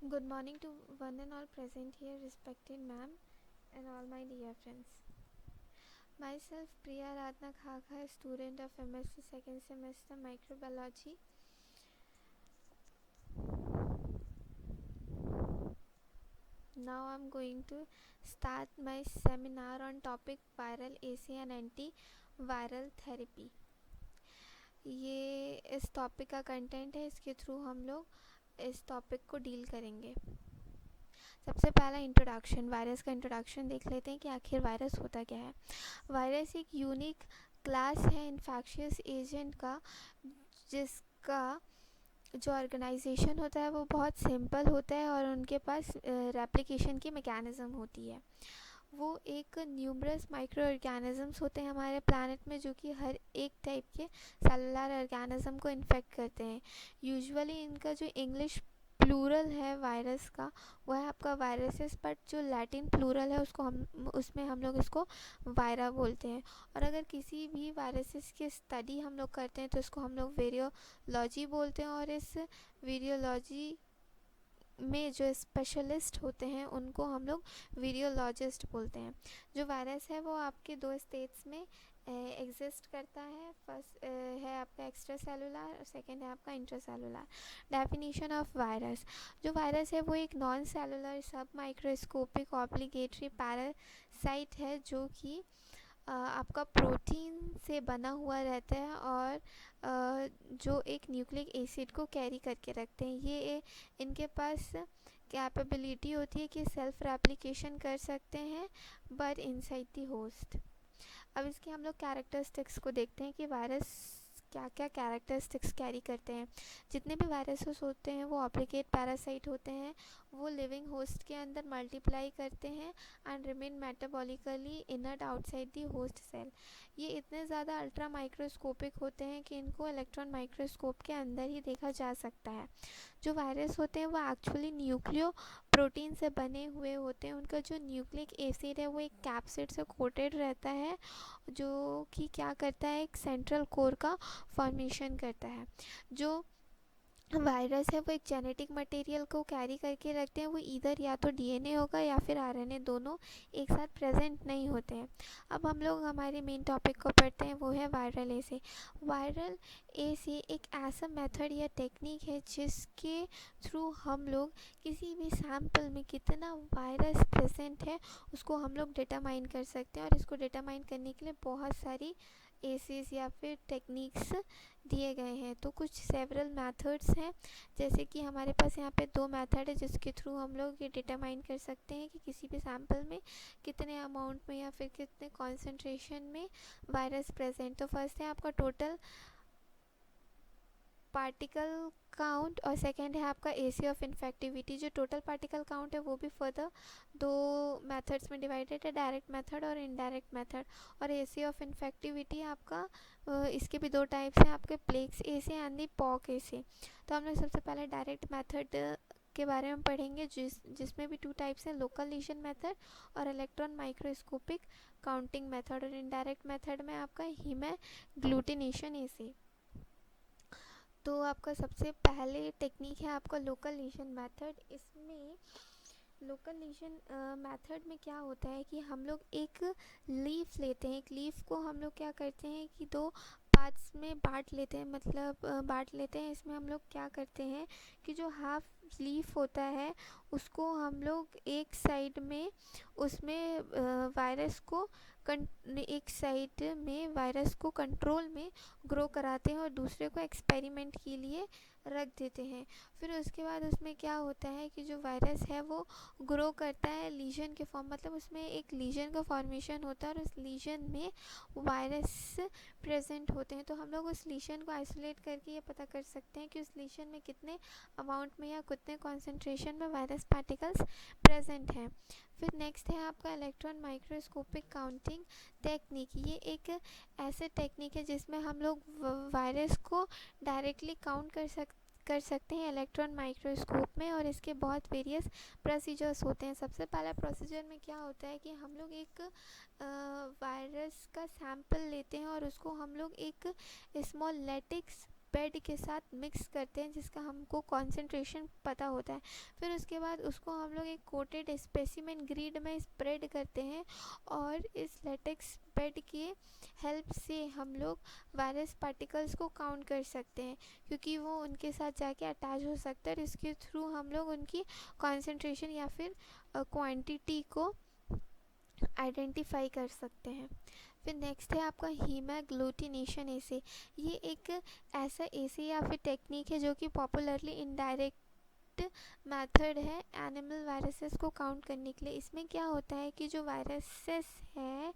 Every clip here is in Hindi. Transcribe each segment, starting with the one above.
Good morning to one and all present here, respected ma'am, and all my dear friends. Myself, Priya Radna Khaka, student of MSc second semester microbiology. Now I'm going to start my seminar on topic viral AC and antiviral therapy. ये इस टॉपिक का कंटेंट है, इसके थ्रू हम लोग इस टॉपिक को डील करेंगे। सबसे पहला इंट्रोडक्शन, वायरस का इंट्रोडक्शन देख लेते हैं कि आखिर वायरस होता क्या है। वायरस एक यूनिक क्लास है इन्फेक्शियस एजेंट का, जिसका जो ऑर्गेनाइजेशन होता है वो बहुत सिंपल होता है और उनके पास रेप्लिकेशन की मैकेनिज़्म होती है। वो एक न्यूमरस माइक्रो ऑर्गेनिजम्स होते हैं हमारे प्लानट में, जो कि हर एक टाइप के सेलुलर ऑर्गेनिज्म को इन्फेक्ट करते हैं। यूजुअली इनका जो इंग्लिश प्लूरल है वायरस का वो है आपका वायरसेस, बट जो लैटिन प्लूरल है उसमें हम लोग इसको वायरा बोलते हैं। और अगर किसी भी वायरसेस की स्टडी हम लोग करते हैं तो इसको हम लोग वेरियोलॉजी बोलते हैं, और इस वेरियोलॉजी में जो स्पेशलिस्ट होते हैं उनको हम लोग वीडियोलॉजिस्ट बोलते हैं। जो वायरस है वो आपके दो स्टेट्स में एग्जिस्ट करता है। फर्स्ट है आपका एक्स्ट्रा सेलुलर और सेकेंड है आपका इंट्रासेलुलर। डेफिनेशन ऑफ वायरस, जो वायरस है वो एक नॉन सेलुलर सब माइक्रोस्कोपिक ऑब्लिगेटरी पैरासाइट है, जो कि आपका प्रोटीन से बना हुआ रहता है और जो एक न्यूक्लिक एसिड को कैरी करके रखते हैं। ये इनके पास कैपेबिलिटी होती है कि सेल्फ रेप्लिकेशन कर सकते हैं बट इनसाइड द होस्ट। अब इसके हम लोग कैरेक्टरिस्टिक्स को देखते हैं कि वायरस क्या क्या कैरेक्टरिस्टिक्स कैरी करते हैं। जितने भी वायरसेस होते हैं वो ऑब्लिगेट पैरासाइट होते हैं। वो लिविंग होस्ट के अंदर मल्टीप्लाई करते हैं and remain metabolically inert outside the host cell. ये इतने ज़्यादा अल्ट्रा माइक्रोस्कोपिक होते हैं कि इनको इलेक्ट्रॉन माइक्रोस्कोप के अंदर ही देखा जा सकता है। जो वायरस होते हैं वो एक्चुअली न्यूक्लियो प्रोटीन से बने हुए होते हैं। उनका जो न्यूक्लिक एसिड है वो एक कैप्सिड से कोटेड रहता है, जो कि क्या करता है, एक सेंट्रल कोर का फॉर्मेशन करता है। जो वायरस है वो एक जेनेटिक मटेरियल को कैरी करके रखते हैं। वो इधर या तो डीएनए होगा या फिर आरएनए, दोनों एक साथ प्रेजेंट नहीं होते हैं। अब हम लोग हमारे मेन टॉपिक को पढ़ते हैं, वो है वायरल एसे। वायरल एसे एक ऐसा मेथड या टेक्निक है जिसके थ्रू हम लोग किसी भी सैंपल में कितना वायरस प्रेजेंट है उसको हम लोग डिटरमाइन कर सकते हैं। और इसको डिटरमाइन करने के लिए बहुत सारी एसेस या फिर टेक्निक्स दिए गए हैं। तो कुछ सेवरल मेथड्स हैं, जैसे कि हमारे पास यहाँ पे दो मेथड है जिसके थ्रू हम लोग ये डिटरमाइन कर सकते हैं कि किसी भी सैंपल में कितने अमाउंट में या फिर कितने कॉन्सेंट्रेशन में वायरस प्रेजेंट। तो फर्स्ट है आपका टोटल पार्टिकल काउंट और सेकेंड है आपका एसी ऑफ इन्फेक्टिविटी। जो टोटल पार्टिकल काउंट है वो भी फर्दर दो मेथड्स में डिवाइडेड है, डायरेक्ट मेथड और इनडायरेक्ट मेथड। और एसी ऑफ इन्फेक्टिविटी आपका इसके भी दो टाइप्स हैं, आपके plaques assay and the pock assay. तो हम लोग सबसे पहले डायरेक्ट मेथड के बारे में पढ़ेंगे, जिसमें भी टू टाइप्स हैं, लोकल लीजन मेथड और इलेक्ट्रॉन माइक्रोस्कोपिक काउंटिंग मेथड। और इनडायरेक्ट मेथड में आपका हीमोग्लूटिनेशन एसी। तो आपका सबसे पहले टेक्निक है आपका लोकल लीजन मेथड। इसमें लोकल लीजन मेथड में क्या होता है कि हम लोग एक लीफ लेते हैं। एक लीफ को हम लोग क्या करते हैं कि दो पार्ट्स में बांट लेते हैं, मतलब बांट लेते हैं। इसमें हम लोग क्या करते हैं कि जो हाफ लीफ होता है उसको हम लोग एक साइड में उसमें वायरस को एक साइड में वायरस को कंट्रोल में ग्रो कराते हैं और दूसरे को एक्सपेरिमेंट के लिए रख देते हैं। फिर उसके बाद उसमें क्या होता है कि जो वायरस है वो ग्रो करता है लीजन के फॉर्म, मतलब उसमें एक लीजन का फॉर्मेशन होता है और उस लीजन में वायरस प्रेजेंट होते हैं। तो हम लोग उस लीजन को आइसोलेट करके ये पता कर सकते हैं कि उस लीजन में कितने अमाउंट में या कितने कॉन्सेंट्रेशन में वायरस पार्टिकल्स प्रेजेंट हैं। फिर नेक्स्ट है आपका इलेक्ट्रॉन माइक्रोस्कोपिक काउंटिंग टेक्निक। ये एक ऐसे टेक्निक है जिसमें हम लोग वायरस को डायरेक्टली काउंट कर सकते हैं इलेक्ट्रॉन माइक्रोस्कोप में, और इसके बहुत वेरियस प्रोसीजर्स होते हैं। सबसे पहला प्रोसीजर में क्या होता है कि हम लोग एक वायरस का सैंपल लेते हैं और उसको हम लोग एक स्मॉल लेटिक्स बेड के साथ मिक्स करते हैं जिसका हमको कॉन्सेंट्रेशन पता होता है। फिर उसके बाद उसको हम लोग एक कोटेड स्पेसिमेन ग्रिड में स्प्रेड करते हैं और इस लेटेक्स बेड की हेल्प से हम लोग वायरस पार्टिकल्स को काउंट कर सकते हैं, क्योंकि वो उनके साथ जाके अटैच हो सकता है और इसके थ्रू हम लोग उनकी कॉन्सेंट्रेशन या फिर क्वांटिटी को आइडेंटिफाई कर सकते हैं। फिर नेक्स्ट है आपका हीमाग्लूटिनेशन एसे। ये एक ऐसा एसे या फिर टेक्निक है जो कि पॉपुलरली इनडायरेक्ट मेथड है एनिमल वायरसेस को काउंट करने के लिए। इसमें क्या होता है कि जो वायरसेस है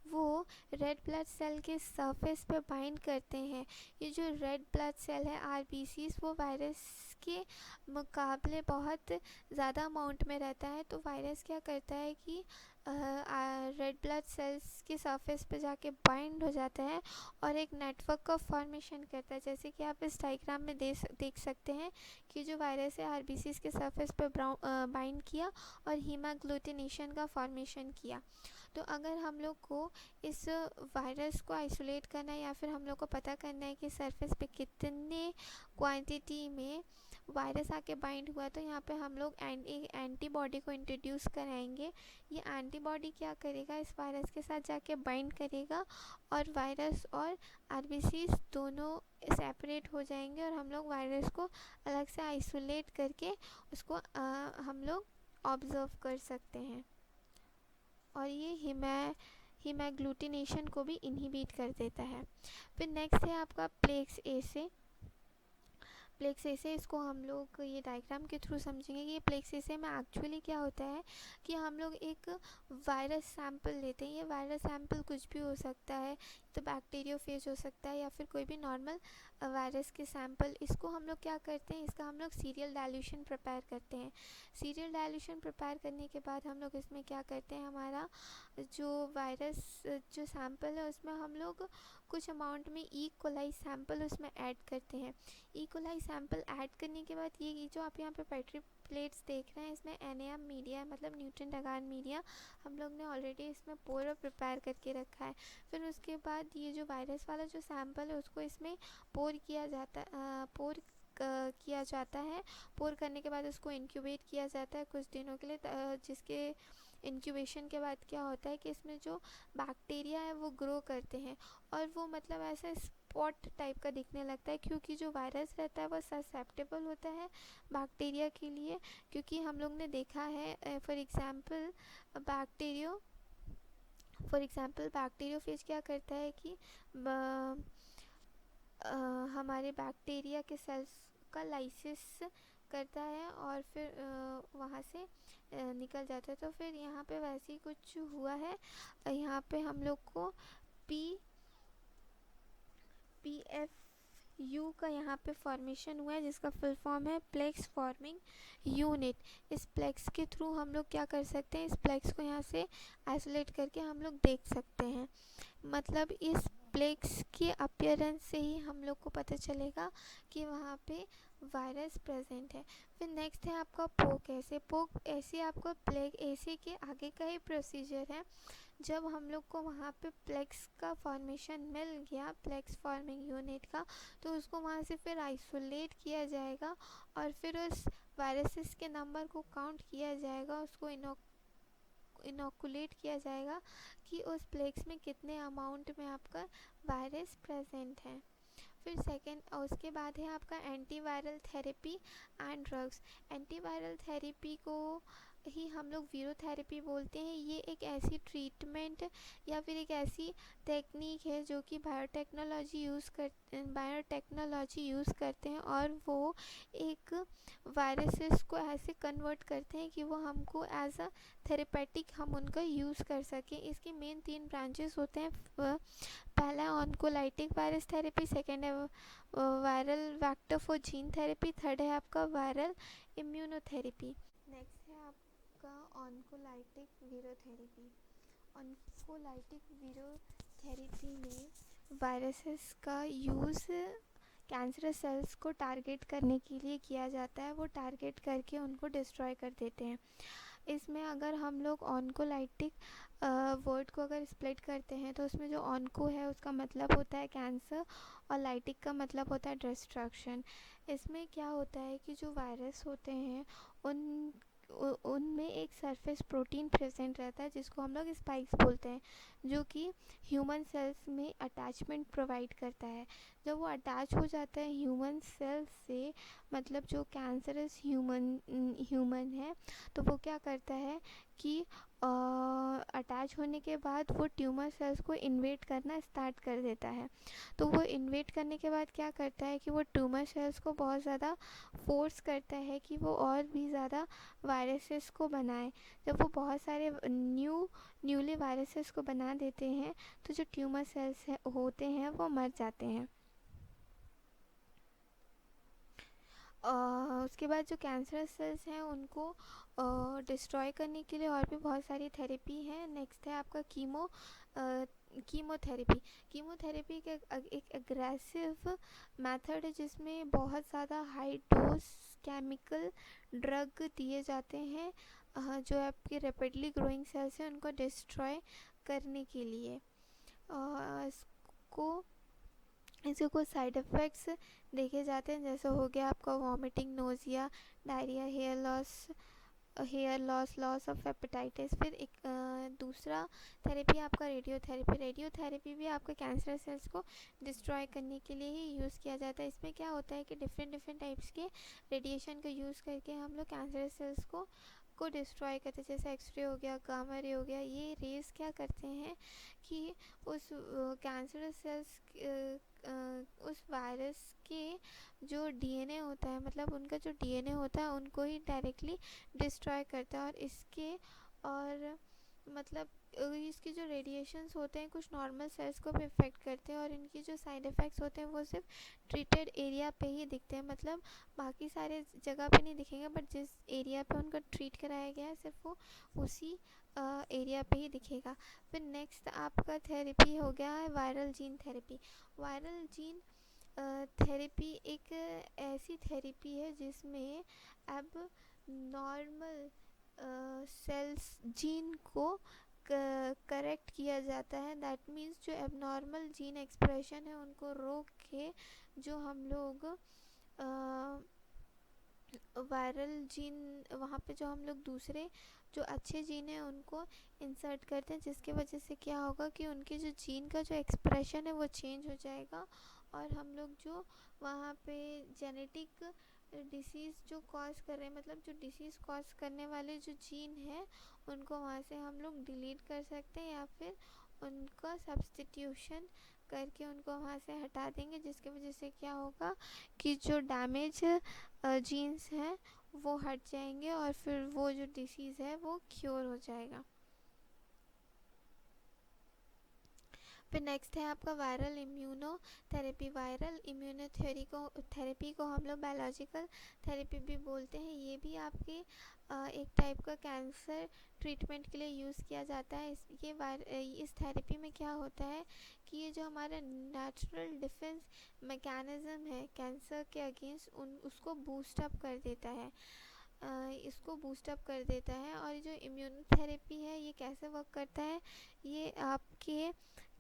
वो रेड ब्लड सेल के सरफेस पे बाइंड करते हैं। ये जो रेड ब्लड सेल है आरबीसीज वो वायरस के मुकाबले बहुत ज़्यादा अमाउंट में रहता है। तो वायरस क्या करता है कि रेड ब्लड सेल्स के सरफेस पे जाके बाइंड हो जाता है और एक नेटवर्क का फॉर्मेशन करता है। जैसे कि आप इस डायग्राम में देख सकते हैं कि जो वायरस है आरबीसीज के सरफेस पे बाइंड किया और हीमाग्लूटिनेशन का फॉर्मेशन किया। तो अगर हम लोग को इस वायरस को आइसोलेट करना है या फिर हम लोग को पता करना है कि सरफेस पे कितने क्वांटिटी में वायरस आके बाइंड हुआ, तो यहाँ पे हम लोग एंटीबॉडी को इंट्रोड्यूस कराएंगे। ये एंटीबॉडी क्या करेगा, इस वायरस के साथ जाके बाइंड करेगा और वायरस और आरबीसीज दोनों सेपरेट हो जाएंगे और हम लोग वायरस को अलग से आइसोलेट करके उसको हम लोग ऑब्जर्व कर सकते हैं। और ये हीमाग्लूटिनेशन को भी इनहिबिट कर देता है। फिर नेक्स्ट है आपका प्लेक्स एसे। प्लेक्स एसे इसको हम लोग ये डायग्राम के थ्रू समझेंगे कि ये प्लेक्स एसे में एक्चुअली क्या होता है कि हम लोग एक वायरस सैंपल लेते हैं। ये वायरस सैंपल कुछ भी हो सकता है, तो बैक्टीरियोफेज हो सकता है या फिर कोई भी नॉर्मल वायरस के सैंपल। इसको हम लोग क्या करते हैं, इसका हम लोग सीरियल डाइल्यूशन प्रिपेयर करते हैं। सीरियल डाइल्यूशन प्रिपेयर करने के बाद हम लोग इसमें क्या करते हैं, हमारा जो वायरस जो सैंपल है उसमें हम लोग कुछ अमाउंट में ई कोलाई सैंपल उसमें ऐड करते हैं। ई कोलाई सैंपल ऐड करने के बाद ये जो आप यहाँ पे पेट्री प्लेट्स देख रहे हैं इसमें NaM मीडिया मतलब न्यूट्रिएंट अगार मीडिया हम लोग ने ऑलरेडी इसमें पूरा प्रिपेयर करके रखा है। फिर उसके बाद ये जो वायरस वाला जो सैंपल है उसको इसमें पोर किया जाता है। पोर करने के बाद उसको इंक्यूबेट किया जाता है कुछ दिनों के लिए, जिसके इंक्यूबेशन के बाद क्या होता है कि इसमें जो बैक्टीरिया है वो ग्रो करते हैं और वो मतलब ऐसा स्पॉट टाइप का दिखने लगता है, क्योंकि जो वायरस रहता है वो ससेप्टेबल होता है बैक्टीरिया के लिए। क्योंकि हम लोग ने देखा है फॉर एग्जांपल बैक्टीरियोफेज क्या करता है कि हमारे बैक्टीरिया के सेल्स का लाइसिस करता है और फिर वहाँ से निकल जाता है। तो फिर यहाँ पे वैसे ही कुछ हुआ है। यहाँ पे हम लोग को PFU का यहाँ पे फॉर्मेशन हुआ है जिसका फुल फॉर्म है प्लेक्स फॉर्मिंग यूनिट। इस प्लेक्स के थ्रू हम लोग क्या कर सकते हैं, इस प्लेक्स को यहाँ से आइसोलेट करके हम लोग देख सकते हैं। मतलब इस प्लेक्स के अपीयरेंस से ही हम लोग को पता चलेगा कि वहाँ पे वायरस प्रेजेंट है। फिर नेक्स्ट है आपका पोक ऐसे आपका प्लेग ऐसे के आगे का ही प्रोसीजर है। जब हम लोग को वहाँ पे प्लेक्स का फॉर्मेशन मिल गया प्लेक्स फॉर्मिंग यूनिट का, तो उसको वहाँ से फिर आइसोलेट किया जाएगा और फिर उस वायरसेस के नंबर को काउंट किया जाएगा, उसको इनोकुलेट किया जाएगा कि उस प्लेक्स में कितने अमाउंट में आपका वायरस प्रेजेंट है। फिर सेकेंड उसके बाद है आपका antiviral therapy and drugs. Antiviral therapy को ही हम लोग वीरोथेरेपी बोलते हैं। ये एक ऐसी ट्रीटमेंट या फिर एक ऐसी टेक्निक है जो कि बायोटेक्नोलॉजी यूज़ करते हैं और वो एक वायरसेस को ऐसे कन्वर्ट करते हैं कि वो हमको एज अ थेरेपेटिक हम उनका यूज़ कर सकें। इसकी मेन 3 ब्रांचेस होते हैं। पहला है ऑन्कोलाइटिक वायरस थेरेपी, सेकेंड है viral vector for gene therapy, third है आपका वायरल इम्यूनोथेरेपी। नेक्स्ट है आपका ऑन्कोलाइटिक वीरोथेरेपी। ऑन्कोलाइटिक वीरोथेरेपी में वायरसेस का यूज़ कैंसर सेल्स को टारगेट करने के लिए किया जाता है। वो टारगेट करके उनको डिस्ट्रॉय कर देते हैं। इसमें अगर हम लोग ऑन्कोलाइटिक वर्ड को अगर स्प्लिट करते हैं तो उसमें जो ऑन्को है उसका मतलब होता है कैंसर और लाइटिक का मतलब होता है डिस्ट्रक्शन। इसमें क्या होता है कि जो वायरस होते हैं उन उनमें एक सरफेस प्रोटीन प्रेजेंट रहता है जिसको हम लोग स्पाइक्स बोलते हैं, जो कि ह्यूमन सेल्स में अटैचमेंट प्रोवाइड करता है। जब वो अटैच हो जाता है ह्यूमन सेल्स से, मतलब जो कैंसरस ह्यूमन है, तो वो क्या करता है कि अटैच होने के बाद वो ट्यूमर सेल्स को इन्वेट करना स्टार्ट कर देता है। तो वो इन्वेट करने के बाद क्या करता है कि वो ट्यूमर सेल्स को बहुत ज़्यादा फोर्स करता है कि वो और भी ज़्यादा वायरसेस को बनाए। जब वो बहुत सारे न्यूली वायरसेस को बना देते हैं तो जो ट्यूमर सेल्स होते हैं वो मर जाते हैं। उसके बाद जो कैंसरस सेल्स हैं उनको डिस्ट्रॉय करने के लिए और भी बहुत सारी थेरेपी है। नेक्स्ट है आपका कीमोथेरेपी। कीमोथेरेपी एक एग्रेसिव मेथड है जिसमें बहुत ज़्यादा हाई डोज केमिकल ड्रग दिए जाते हैं जो आपके रैपिडली ग्रोइंग सेल्स हैं उनको डिस्ट्रॉय करने के लिए। इसको इसके कुछ साइड इफ़ेक्ट्स देखे जाते हैं, जैसे हो गया आपका vomiting, nausea, diarrhoea, hair loss, loss of hepatitis. फिर एक दूसरा थेरेपी आपका रेडियोथेरेपी। रेडियोथेरेपी भी आपके कैंसर सेल्स को डिस्ट्रॉय करने के लिए ही यूज़ किया जाता है। इसमें क्या होता है कि डिफरेंट डिफरेंट टाइप्स के रेडिएशन का यूज़ करके हम लोग कैंसर सेल्स को डिस्ट्रॉय करते हैं, जैसे एक्सरे हो गया, गामा रे हो गया। ये रेज क्या करते हैं कि उस कैंसर सेल्स उस वायरस के जो डीएनए होता है, मतलब उनका जो डीएनए होता है उनको ही डायरेक्टली डिस्ट्रॉय करता है। और मतलब इसके जो रेडिएशंस होते हैं कुछ नॉर्मल सेल्स को भी इफ़ेक्ट करते हैं और इनकी जो साइड इफ़ेक्ट्स होते हैं वो सिर्फ ट्रीटेड एरिया पे ही दिखते हैं, मतलब बाकी सारे जगह पे नहीं दिखेंगे, बट जिस एरिया पे उनको ट्रीट कराया गया है सिर्फ वो उसी एरिया पे ही दिखेगा। फिर नेक्स्ट आपका थेरेपी हो गया है viral gene therapy. Viral gene therapy एक ऐसी थेरेपी है जिसमें अब नॉर्मल सेल्स जीन को करेक्ट किया जाता है। दैट मीन्स जो एबनॉर्मल जीन एक्सप्रेशन है उनको रोक के जो हम लोग वायरल जीन, वहाँ पे जो हम लोग दूसरे जो अच्छे जीन हैं उनको इंसर्ट करते हैं, जिसकी वजह से क्या होगा कि उनके जो जीन का जो एक्सप्रेशन है वो चेंज हो जाएगा और हम लोग जो वहाँ पे जेनेटिक डिसीज़ जो कॉज कर रहे हैं, मतलब जो डिसीज़ कॉज करने वाले जो जीन हैं उनको वहाँ से हम लोग डिलीट कर सकते हैं या फिर उनका सब्स्टिट्यूशन करके उनको वहाँ से हटा देंगे, जिसकी वजह से क्या होगा कि जो डैमेज जीन्स हैं वो हट जाएंगे और फिर वो जो डिसीज़ है वो क्योर हो जाएगा। फिर नेक्स्ट है आपका viral immuno therapy. Viral immuno therapy को हम लोग बायोलॉजिकल थेरेपी भी बोलते हैं। ये भी आपके एक टाइप का कैंसर ट्रीटमेंट के लिए यूज़ किया जाता है। इस थेरेपी में क्या होता है कि ये जो हमारा नेचुरल डिफेंस मैकेनिज़्म है कैंसर के अगेंस्ट उसको बूस्ट अप कर देता है, इसको बूस्ट अप कर देता है। और जो इम्यूनोथेरेपी है ये कैसे वर्क करता है, ये आपके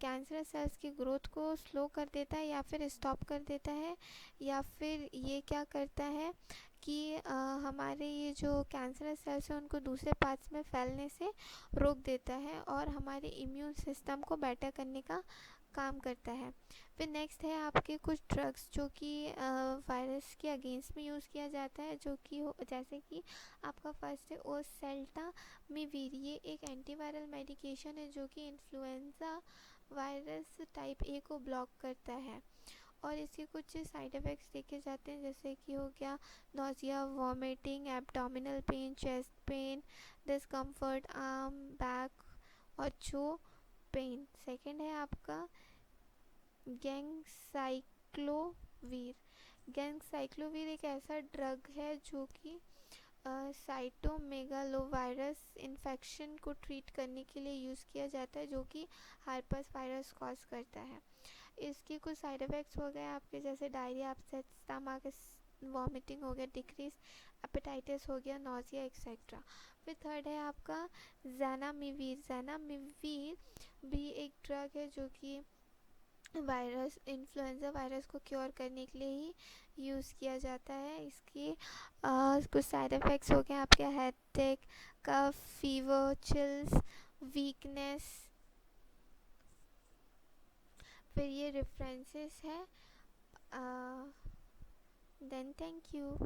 कैंसर सेल्स की ग्रोथ को स्लो कर देता है या फिर स्टॉप कर देता है, या फिर ये क्या करता है कि हमारे ये जो कैंसर सेल्स हैं उनको दूसरे पार्ट्स में फैलने से रोक देता है और हमारे इम्यून सिस्टम को बेटर करने का काम करता है। फिर नेक्स्ट है आपके कुछ ड्रग्स जो कि वायरस के अगेंस्ट में यूज़ किया जाता है, जो कि जैसे कि आपका फर्स्ट है ओसेल्टामिविर। ये एक एंटीवायरल मेडिकेशन है जो कि इन्फ्लुएंजा वायरस टाइप ए को ब्लॉक करता है और इसके कुछ साइड इफ़ेक्ट्स देखे जाते हैं, जैसे कि हो गया nausea, vomiting, abdominal pain, chest pain, discomfort, arm, back और जो पेन। सेकंड है आपका गैंगसाइक्लोवीर। गैंगसाइक्लोवीर एक ऐसा ड्रग है जो कि साइटोमेगालोवायरस इन्फेक्शन को ट्रीट करने के लिए यूज़ किया जाता है, जो कि हार्पस वायरस कॉज करता है। इसके कुछ साइड इफ़ेक्ट्स हो गए आपके, जैसे डायरिया, अपसेट स्टमक, वॉमिटिंग हो गया, डिक्रीज एपेटाइटिस हो गया, नोजिया एक्सेट्रा। फिर थर्ड है आपका ज़ैनामिवीर। ज़ैनामिवीर भी एक ड्रग है जो कि वायरस, इन्फ्लुएंज़ा वायरस को क्योर करने के लिए ही यूज़ किया जाता है। इसकी कुछ साइड इफ़ेक्ट्स हो गए आपके headache, cough, fever, chills, weakness. फिर ये रेफरेंसेस है। Then thank you.